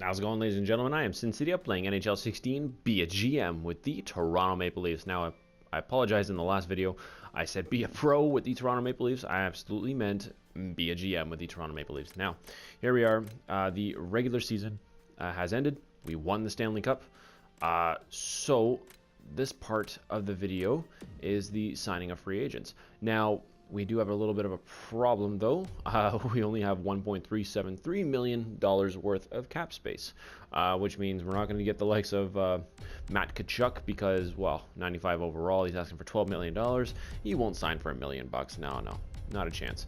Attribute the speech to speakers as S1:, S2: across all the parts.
S1: How's it going, ladies and gentlemen? I am Sin City up playing NHL 16, be a GM with the Toronto Maple Leafs. Now, I apologize in the last video. I said be a pro with the Toronto Maple Leafs. I absolutely meant be a GM with the Toronto Maple Leafs. Now, here we are. The regular season has ended. We won the Stanley Cup. So, this part of the video is the signing of free agents. Now, we do have a little bit of a problem, though. We only have $1.373 million worth of cap space, which means we're not going to get the likes of Matt Tkachuk because, well, 95 overall. He's asking for $12 million. He won't sign for $1 million. No, not a chance.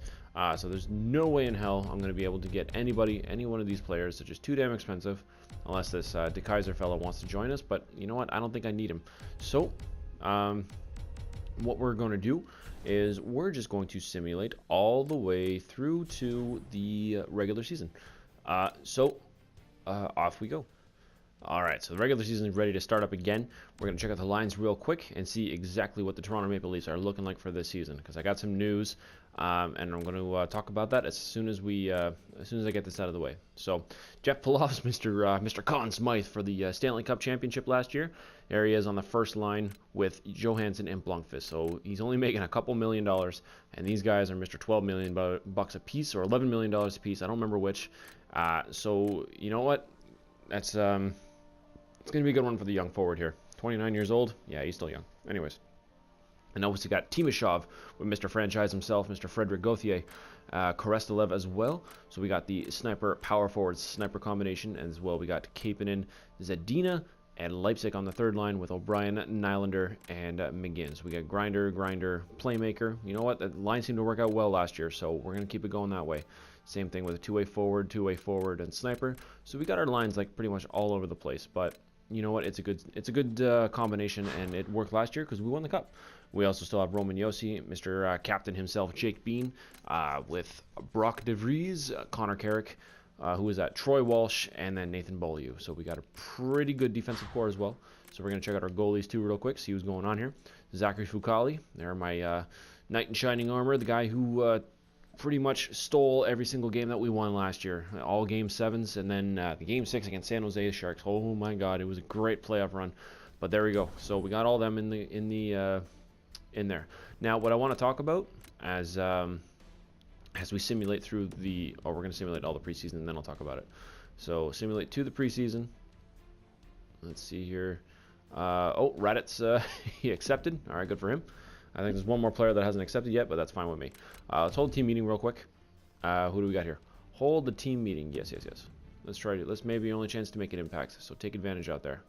S1: So there's no way in hell I'm going to be able to get any one of these players. They're just too damn expensive, unless this De Kaiser fellow wants to join us. But you know what? I don't think I need him. So, what we're going to do is we're just going to simulate all the way through to the regular season. Off we go. Alright, so the regular season is ready to start up again. We're going to check out the lines real quick and see exactly what the Toronto Maple Leafs are looking like for this season, because I got some news, and I'm going to talk about that as soon as I get this out of the way. So, Jeff Pilov's Mr. Conn Smythe for the Stanley Cup Championship last year. There he is on the first line with Johansson and Blomqvist. So he's only making a couple $1 million, and these guys are Mr. $12 million bucks a piece or $11 million a piece. I don't remember which. So you know what? That's it's going to be a good one for the young forward here. 29 years old. Yeah, he's still young. Anyways. And obviously got Timashov with Mr. Franchise himself, Mr. Frederick Gauthier, Korestelev as well. So we got the sniper, power forward, sniper combination. And as well, we got Kapanen, Zadina, and Leipzig on the third line with O'Brien, Nylander, and McGinn. So we got Grinder, Playmaker. You know what? The line seemed to work out well last year, so we're going to keep it going that way. Same thing with a two-way forward, and sniper. So we got our lines like pretty much all over the place. But you know what? It's a good combination, and it worked last year because we won the cup. We also still have Roman Josi, Mr. Captain himself, Jake Bean, with Brock DeVries, Connor Carrick, who is at Troy Walsh, and then Nathan Beaulieu. So we got a pretty good defensive core as well. So we're going to check out our goalies too real quick, see who's going on here. Zachary Fucali, they're my knight in shining armor, the guy who pretty much stole every single game that we won last year. All game 7s, and then the game 6 against San Jose Sharks. Oh my god, it was a great playoff run. But there we go. So we got all them in there. Now, what I want to talk about as we simulate through we're going to simulate all the preseason, and then I'll talk about it. So, simulate to the preseason. Let's see here. Raditz, he accepted. All right, good for him. I think there's one more player that hasn't accepted yet, but that's fine with me. Let's hold the team meeting real quick. Who do we got here? Hold the team meeting. Yes. Let's try it. Let's maybe only chance to make an impact, so take advantage out there.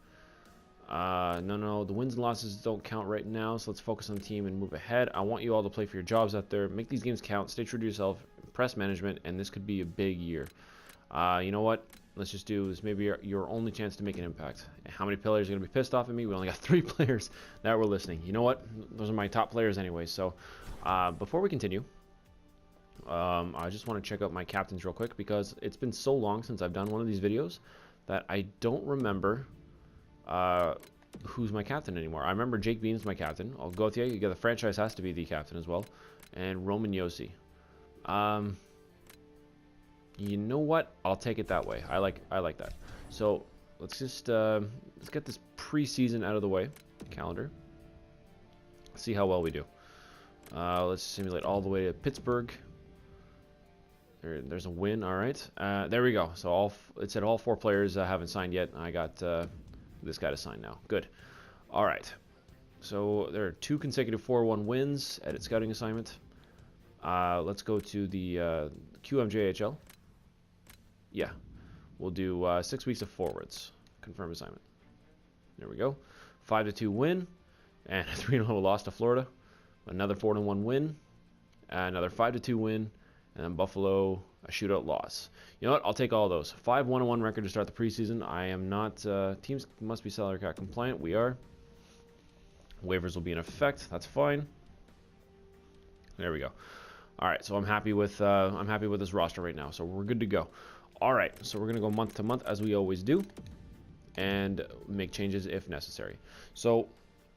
S1: No, the wins and losses don't count right now, so let's focus on the team and move ahead. I want you all to play for your jobs out there. Make these games count. Stay true to yourself. Impress management, and this could be a big year. You know what? Let's just do this. Maybe your only chance to make an impact. How many players are going to be pissed off at me? We only got 3 players that were listening. You know what? Those are my top players anyway. So, before we continue, I just want to check out my captains real quick because it's been so long since I've done one of these videos that I don't remember who's my captain anymore. I remember Jake Bean's my captain. Gauthier, you got the franchise has to be the captain as well, and Roman Josi. You know what? I'll take it that way. I like that. So let's just let's get this preseason out of the way. Calendar. See how well we do. Let's simulate all the way to Pittsburgh. There's a win. All right. There we go. So it said all 4 players haven't signed yet. I got this guy to sign now. Good. All right. So there are 2 consecutive 4-1 wins. Edit scouting assignment. Let's go to the QMJHL. Yeah. We'll do 6 weeks of forwards. Confirm assignment. There we go. 5-2 win. And a 3-0 loss to Florida. Another 4-1 win. Another 5-2 win. And then Buffalo, a shootout loss. You know what? I'll take all those. 5-1-1 record to start the preseason. I am not... teams must be salary cap compliant. We are. Waivers will be in effect. That's fine. There we go. All right, so I'm happy with this roster right now. So we're good to go. All right, so we're going to go month to month as we always do and make changes if necessary. So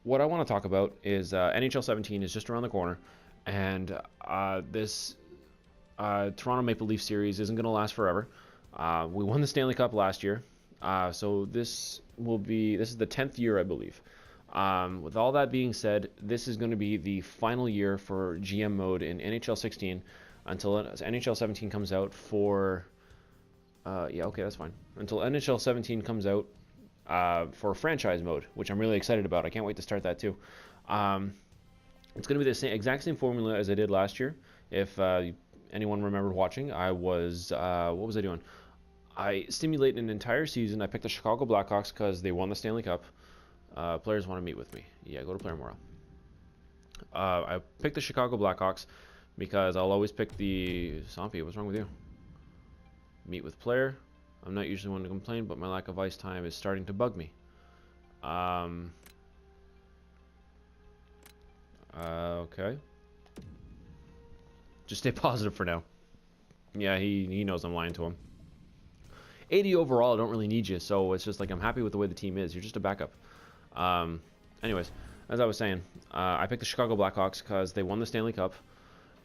S1: what I want to talk about is NHL 17 is just around the corner, and this Toronto Maple Leaf series isn't going to last forever. We won the Stanley Cup last year. So this is the 10th year, I believe. With all that being said, this is going to be the final year for GM mode in NHL 16 until NHL 17 comes out for. Yeah, okay, that's fine. Until NHL 17 comes out for franchise mode, which I'm really excited about. I can't wait to start that too. It's going to be the exact same formula as I did last year. If anyone remembered watching, I was what was I doing? I simulated an entire season. I picked the Chicago Blackhawks because they won the Stanley Cup. Players want to meet with me. Yeah, go to player morale. I picked the Chicago Blackhawks because I'll always pick the Zombie. What's wrong with you? Meet with player. I'm not usually one to complain, but my lack of ice time is starting to bug me. Okay. Just stay positive for now. Yeah, he knows I'm lying to him. 80 overall, I don't really need you, so it's just like I'm happy with the way the team is. You're just a backup. Anyways, as I was saying, I picked the Chicago Blackhawks because they won the Stanley Cup,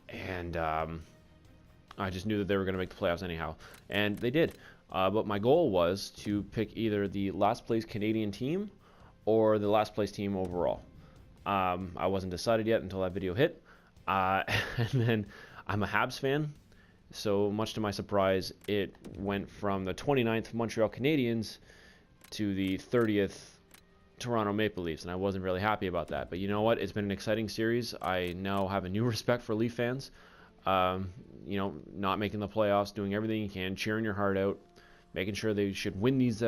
S1: and I just knew that they were going to make the playoffs anyhow, and they did. But my goal was to pick either the last place Canadian team or the last place team overall. I wasn't decided yet until that video hit, and then I'm a Habs fan, so much to my surprise, it went from the 29th Montreal Canadiens to the 30th Toronto Maple Leafs, and I wasn't really happy about that. But you know what? It's been an exciting series. I now have a new respect for Leaf fans. You know, not making the playoffs, doing everything you can, cheering your heart out, making sure they should win these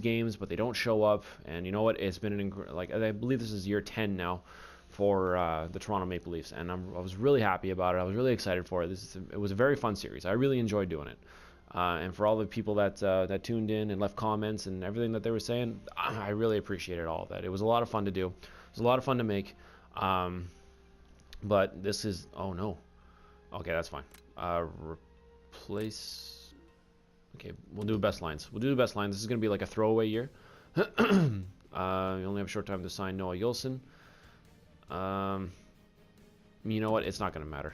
S1: games, but they don't show up. And you know what? It's been I believe this is year 10 now for the Toronto Maple Leafs, and I was really happy about it. I was really excited for it. It was a very fun series. I really enjoyed doing it. And for all the people that tuned in and left comments and everything that they were saying, I really appreciated all of that. It was a lot of fun to do. It was a lot of fun to make. But this is... Oh, no. Okay, that's fine. Replace... Okay, we'll do best lines. We'll do the best lines. This is going to be like a throwaway year. You only have a short time to sign Noah Yolson. You know what? It's not going to matter.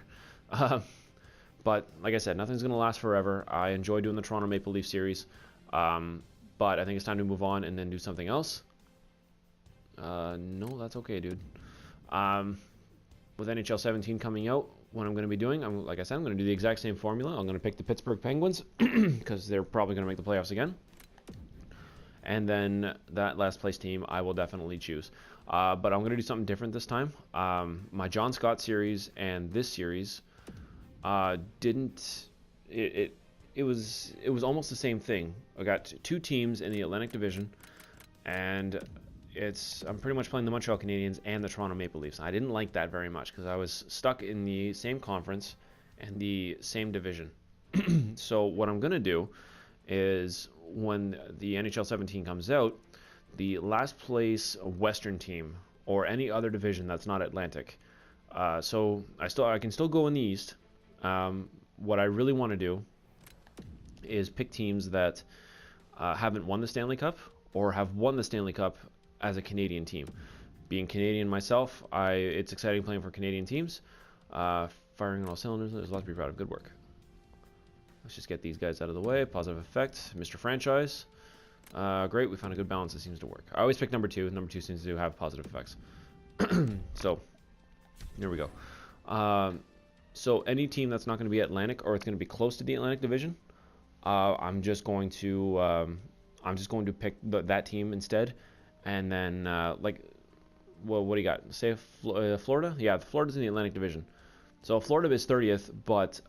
S1: But like I said, nothing's going to last forever. I enjoy doing the Toronto Maple Leaf series. But I think it's time to move on and then do something else. No, that's okay, dude. With NHL 17 coming out, what I'm going to be doing, like I said, I'm going to do the exact same formula. I'm going to pick the Pittsburgh Penguins because they're probably going to make the playoffs again. And then that last place team, I will definitely choose. But I'm going to do something different this time. My John Scott series and this series didn't. It was almost the same thing. I got two teams in the Atlantic Division, and I'm pretty much playing the Montreal Canadiens and the Toronto Maple Leafs. I didn't like that very much because I was stuck in the same conference and the same division. So what I'm going to do is when the NHL 17 comes out, the last place Western team or any other division that's not Atlantic. So I can still go in the East. What I really want to do is pick teams that haven't won the Stanley Cup or have won the Stanley Cup as a Canadian team. Being Canadian myself, it's exciting playing for Canadian teams. Firing on all cylinders, there's a lot to be proud of. Good work. Let's just get these guys out of the way. Positive effect, Mr. Franchise. Great, we found a good balance that seems to work. I always pick number 2. Number 2 seems to have positive effects. So, there we go. So any team that's not going to be Atlantic or it's going to be close to the Atlantic Division, I'm just going to pick that team instead, and then what do you got? Say Florida? Yeah, Florida's in the Atlantic Division. So Florida is 30th, but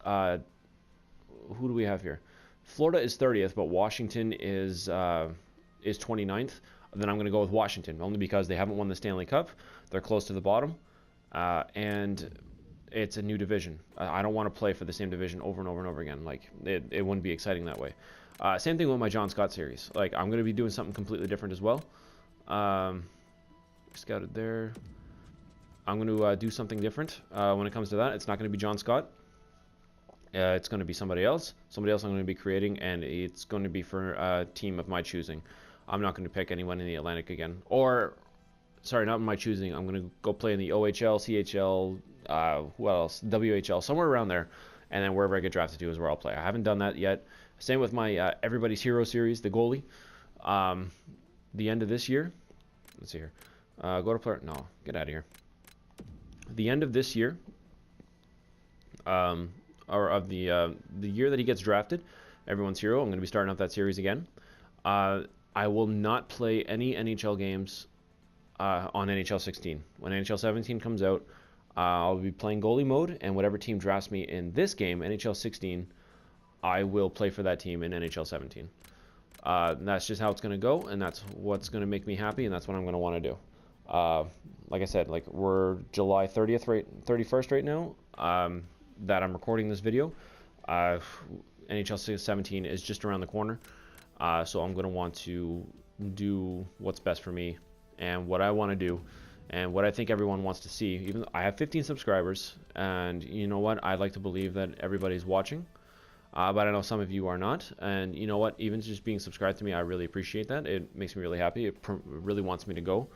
S1: who do we have here? Florida is 30th, but Washington is 29th. Then I'm going to go with Washington, only because they haven't won the Stanley Cup. They're close to the bottom, and it's a new division. I don't want to play for the same division over and over and over again. Like, it wouldn't be exciting that way. Same thing with my John Scott series. Like, I'm going to be doing something completely different as well. Scouted there. I'm going to do something different when it comes to that. It's not going to be John Scott. It's going to be somebody else. Somebody else I'm going to be creating, and it's going to be for a team of my choosing. I'm not going to pick anyone in the Atlantic again. Or, sorry, not my choosing. I'm going to go play in the OHL, CHL, who else? WHL, somewhere around there. And then wherever I get drafted to is where I'll play. I haven't done that yet. Same with my Everybody's Hero series, the goalie. The end of this year, let's see here. Go to player. No, get out of here. The end of this year, or of the year that he gets drafted, everyone's hero. I'm going to be starting up that series again. I will not play any NHL games on NHL 16. When NHL 17 comes out, I'll be playing goalie mode, and whatever team drafts me in this game, NHL 16, I will play for that team in NHL 17. That's just how it's going to go, and that's what's going to make me happy, and that's what I'm going to want to do. Like I said, like we're July 31st right now, that I'm recording this video. NHL 17 is just around the corner, so I'm going to want to do what's best for me and what I want to do and what I think everyone wants to see. Even though I have 15 subscribers, and you know what, I'd like to believe that everybody's watching, but I know some of you are not, and you know what, even just being subscribed to me, I really appreciate that. It makes me really happy. It really wants me to go.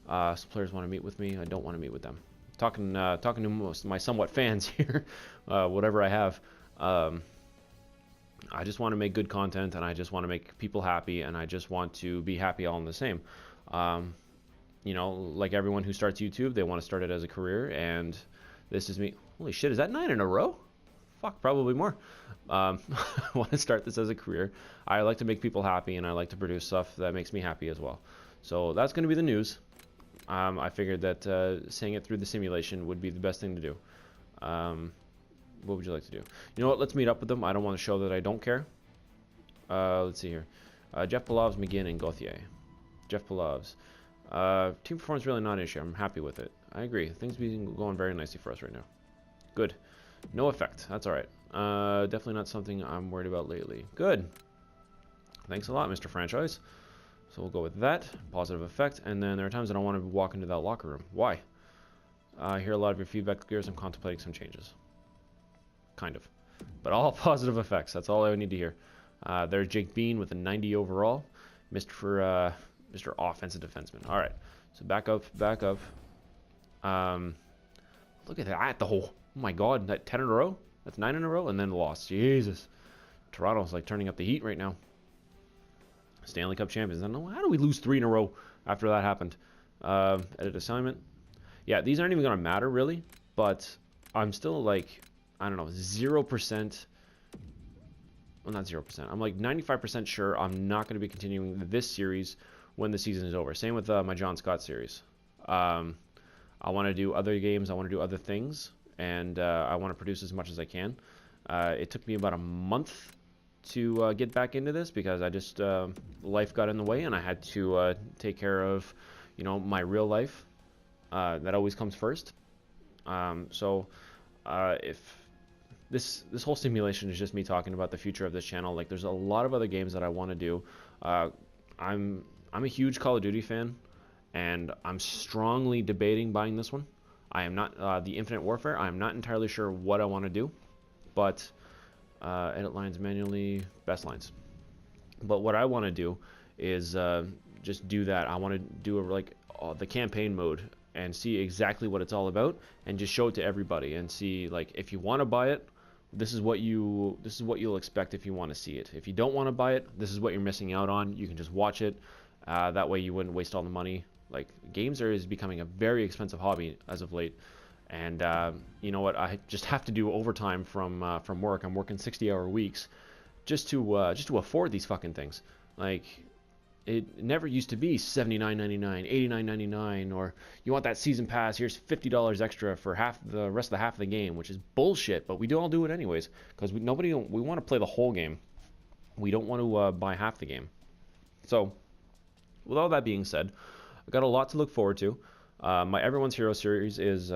S1: Some players want to meet with me. I don't want to meet with them. Talking to most of my somewhat fans here, whatever I have. I just want to make good content, and I just want to make people happy, and I just want to be happy all in the same. You know, like everyone who starts YouTube, they want to start it as a career, and this is me. Holy shit, is that 9 in a row? Fuck, probably more. I want to start this as a career. I like to make people happy, and I like to produce stuff that makes me happy as well. So that's going to be the news. I figured that saying it through the simulation would be the best thing to do. What would you like to do? You know what? Let's meet up with them. I don't want to show that I don't care. Let's see here. Jeff Palovs, McGinn, and Gauthier. Jeff Palovs. Team performance really not an issue. I'm happy with it. I agree. Things be going very nicely for us right now. Good. No effect. That's all right. Definitely not something I'm worried about lately. Good. Thanks a lot, Mr. Franchise. So we'll go with that. Positive effect. And then there are times I don't want to walk into that locker room. Why? I hear a lot of your feedback, Gears. I'm contemplating some changes. Kind of. But all positive effects. That's all I need to hear. There's Jake Bean with a 90 overall. Mr. Offensive Defenseman. All right. So back up. Look at that. Oh my God. That 10 in a row? That's 9 in a row? And then lost. Jesus. Toronto's like turning up the heat right now. Stanley Cup champions. I don't know. How do we lose 3 in a row after that happened? Edit assignment. Yeah, these aren't even going to matter really. But I'm still like, I don't know, 0%. Well, not 0%. I'm like 95% sure I'm not going to be continuing this series when the season is over. Same with my John Scott series. I want to do other games. I want to do other things. And I want to produce as much as I can. It took me about a month to get back into this because I just life got in the way and I had to take care of, you know, my real life. That always comes first. So if this whole simulation is just me talking about the future of this channel, like there's a lot of other games that I want to do. I'm a huge Call of Duty fan, and I'm strongly debating buying this one. I am not the Infinite Warfare. I'm not entirely sure what I want to do, but edit lines manually, best lines. But what I want to do is just do that. I want to do the campaign mode and see exactly what it's all about, and just show it to everybody and see, like, if you want to buy it, this is what you'll expect if you want to see it. If you don't want to buy it, this is what you're missing out on. You can just watch it. That way you wouldn't waste all the money. Like, games is becoming a very expensive hobby as of late. And you know what? I just have to do overtime from work. I'm working 60-hour weeks just to afford these fucking things. Like, it never used to be $79.99, $89.99, or you want that season pass, here's $50 extra for the rest of the game, which is bullshit, but we all do it anyways, because we want to play the whole game. We don't want to buy half the game. So, with all that being said, I've got a lot to look forward to. My Everyone's Hero series is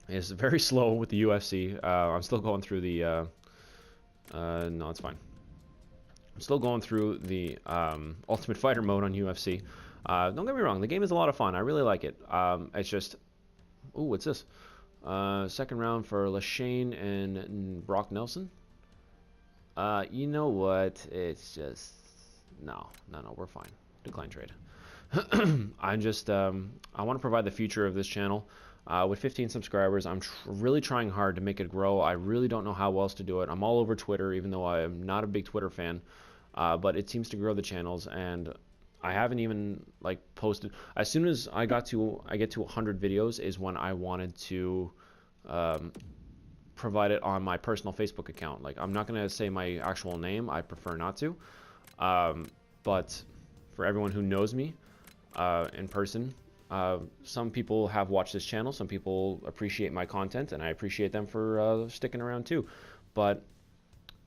S1: very slow with the UFC. I'm still going through the... no, it's fine. I'm still going through the Ultimate Fighter mode on UFC. Don't get me wrong, the game is a lot of fun. I really like it. It's just... Ooh, what's this? Second round for Lashane and Brock Nelson. You know what? It's just... No, we're fine. Decline trade. I'm just... I want to provide the future of this channel. With 15 subscribers, I'm really trying hard to make it grow. I really don't know how else to do it. I'm all over Twitter, even though I am not a big Twitter fan. but it seems to grow the channels, and I haven't even like posted. As soon as I get to 100 videos is when I wanted to provide it on my personal Facebook account. Like, I'm not gonna say my actual name, I prefer not to, but for everyone who knows me in person, some people have watched this channel, some people appreciate my content, and I appreciate them for sticking around too. But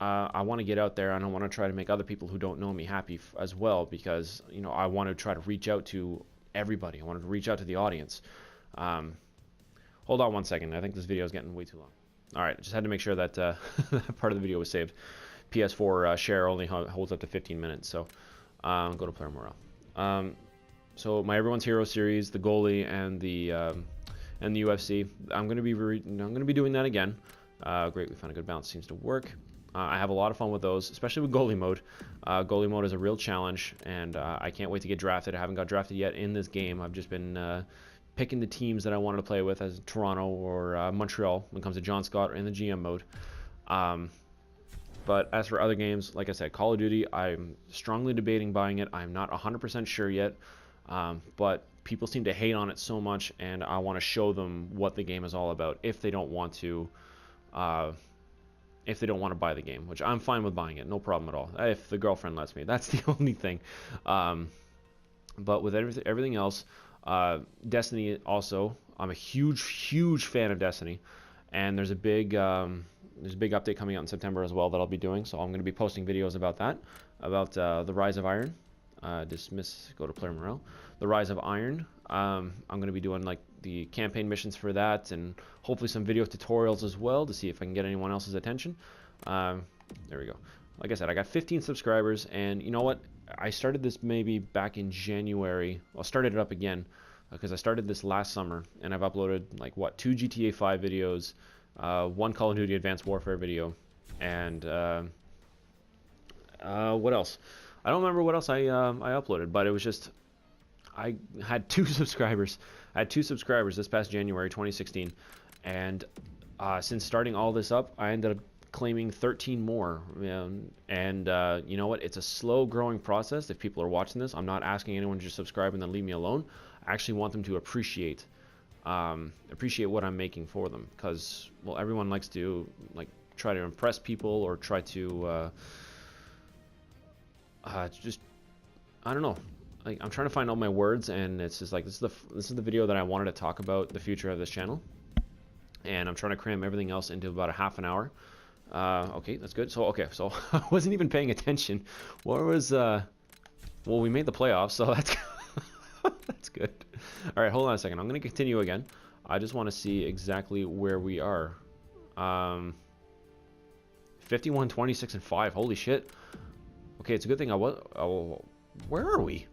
S1: I want to get out there, and I want to try to make other people who don't know me happy as well, because, you know, I want to try to reach out to everybody. I want to reach out to the audience. Hold on one second. I think this video is getting way too long. All right, I just had to make sure that that part of the video was saved. PS4 share only holds up to 15 minutes, so go to player morale. So my Everyone's Hero series, the goalie, and the UFC. I'm gonna be doing that again. Great, we found a good balance. Seems to work. I have a lot of fun with those, especially with goalie mode. Goalie mode is a real challenge, and I can't wait to get drafted. I haven't got drafted yet in this game. I've just been picking the teams that I wanted to play with, as Toronto or Montreal when it comes to John Scott or in the GM mode. But as for other games, like I said, Call of Duty, I'm strongly debating buying it. I'm not 100% sure yet, but people seem to hate on it so much, and I want to show them what the game is all about if they don't want to buy the game, which I'm fine with buying it, no problem at all, if the girlfriend lets me. That's the only thing. But with everything else, Destiny also, I'm a huge fan of Destiny, and there's a big update coming out in September as well that I'll be doing, so I'm going to be posting videos about that, about the Rise of Iron. Go to player morale. The Rise of Iron. I'm going to be doing like the campaign missions for that, and hopefully some video tutorials as well to see if I can get anyone else's attention. There we go. Like I said, I got 15 subscribers, and you know what? I started this maybe back in January. Well, I started it up again because I started this last summer, and I've uploaded like 2 GTA 5 videos, 1 Call of Duty Advanced Warfare video, and what else? I don't remember what else I uploaded, but it was just, I had 2 subscribers. I had 2 subscribers this past January 2016, and since starting all this up, I ended up claiming 13 more. And you know what? It's a slow growing process. If people are watching this, I'm not asking anyone to just subscribe and then leave me alone. I actually want them to appreciate what I'm making for them, because, well, everyone likes to try to impress people or try to just, I don't know. Like, I'm trying to find all my words, and it's just like, this is the video that I wanted to talk about the future of this channel, and I'm trying to cram everything else into about a half an hour. Okay, that's good. So I wasn't even paying attention. What was well, we made the playoffs, so that's that's good. All right, hold on a second. I'm going to continue again. I just want to see exactly where we are. 51, 26, and 5. Holy shit. Okay, it's a good thing I was. Oh, where are we?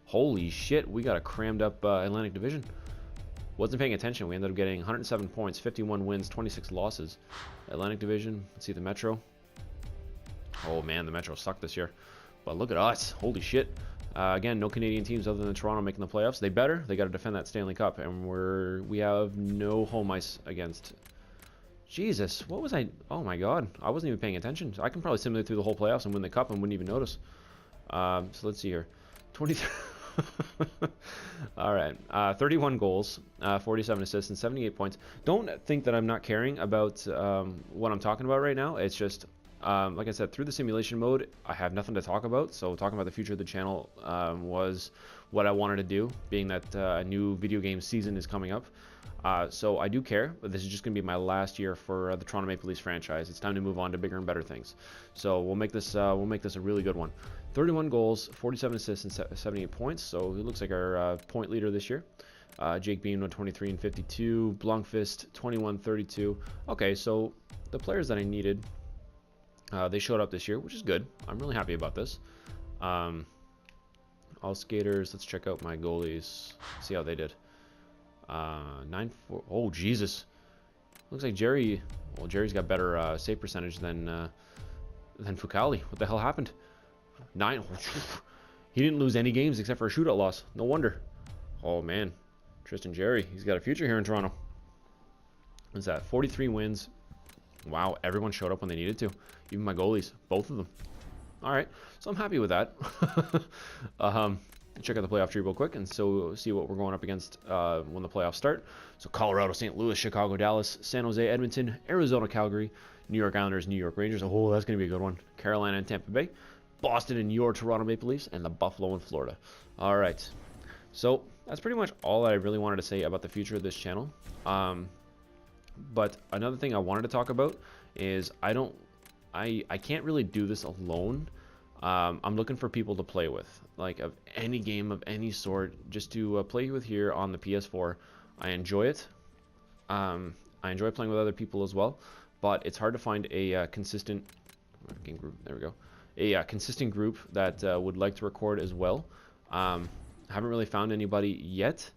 S1: Holy shit, we got a crammed up Atlantic Division. Wasn't paying attention. We ended up getting 107 points, 51 wins, 26 losses. Atlantic Division. Let's see the Metro. Oh man, the Metro sucked this year. But look at us. Holy shit. Again, no Canadian teams other than Toronto making the playoffs. They better. They got to defend that Stanley Cup, and we have no home ice against. Jesus, what was I? Oh my God, I wasn't even paying attention. I can probably simulate through the whole playoffs and win the cup and wouldn't even notice. So let's see here. 23. All right, 31 goals, 47 assists, and 78 points. Don't think that I'm not caring about what I'm talking about right now. It's just, like I said, through the simulation mode, I have nothing to talk about. So talking about the future of the channel was what I wanted to do, being that a new video game season is coming up. So I do care, but this is just going to be my last year for the Toronto Maple Leafs franchise. It's time to move on to bigger and better things. So we'll make this a really good one. 31 goals, 47 assists, and 78 points. So he looks like our point leader this year. Jake Bean with 23 and 52. Blunkfist 21, 32. Okay, so the players that I needed, they showed up this year, which is good. I'm really happy about this. All skaters. Let's check out my goalies. See how they did. 9-4. Oh Jesus! Looks like Jerry. Well, Jerry's got better save percentage than Fucali. What the hell happened? 9. He didn't lose any games except for a shootout loss. No wonder. Oh man, Tristan Jerry. He's got a future here in Toronto. What's that? 43 wins. Wow, everyone showed up when they needed to. Even my goalies, both of them. All right, so I'm happy with that. Check out the playoff tree real quick and so see what we're going up against when the playoffs start. So Colorado, St. Louis, Chicago, Dallas, San Jose, Edmonton, Arizona, Calgary, New York Islanders, New York Rangers. Oh, that's going to be a good one. Carolina and Tampa Bay, Boston and your Toronto Maple Leafs, and the Buffalo and Florida. All right, so that's pretty much all I really wanted to say about the future of this channel. But another thing I wanted to talk about is I can't really do this alone. I'm looking for people to play with, like of any game of any sort, just to play with here on the PS4. I enjoy it. I enjoy playing with other people as well, but it's hard to find a consistent group. There we go. A consistent group that would like to record as well. I haven't really found anybody yet,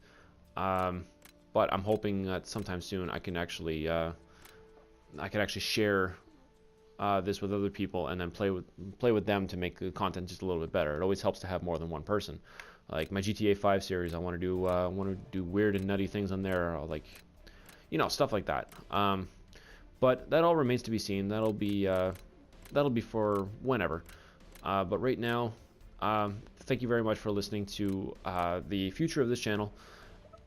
S1: but I'm hoping that sometime soon I can actually share this with other people and then play with them to make the content just a little bit better. It always helps to have more than one person. Like my GTA 5 series, I want to do weird and nutty things on there, like, you know, stuff like that. But that all remains to be seen. That'll be for whenever. But right now, thank you very much for listening to the future of this channel.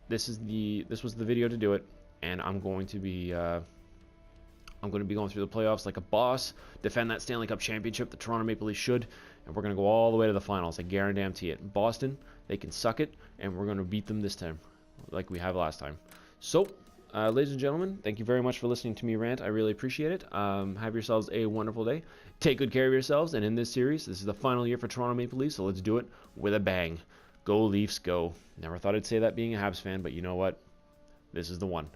S1: This was the video to do it, and I'm going to be going through the playoffs like a boss, defend that Stanley Cup championship the Toronto Maple Leafs should, and we're going to go all the way to the finals. I guarantee it. Boston, they can suck it, and we're going to beat them this time like we have last time. So, ladies and gentlemen, thank you very much for listening to me rant. I really appreciate it. Have yourselves a wonderful day. Take good care of yourselves, and in this series, this is the final year for Toronto Maple Leafs, so let's do it with a bang. Go Leafs, go. Never thought I'd say that being a Habs fan, but you know what? This is the one.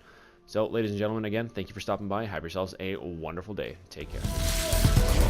S1: So, ladies and gentlemen, again, thank you for stopping by. Have yourselves a wonderful day. Take care.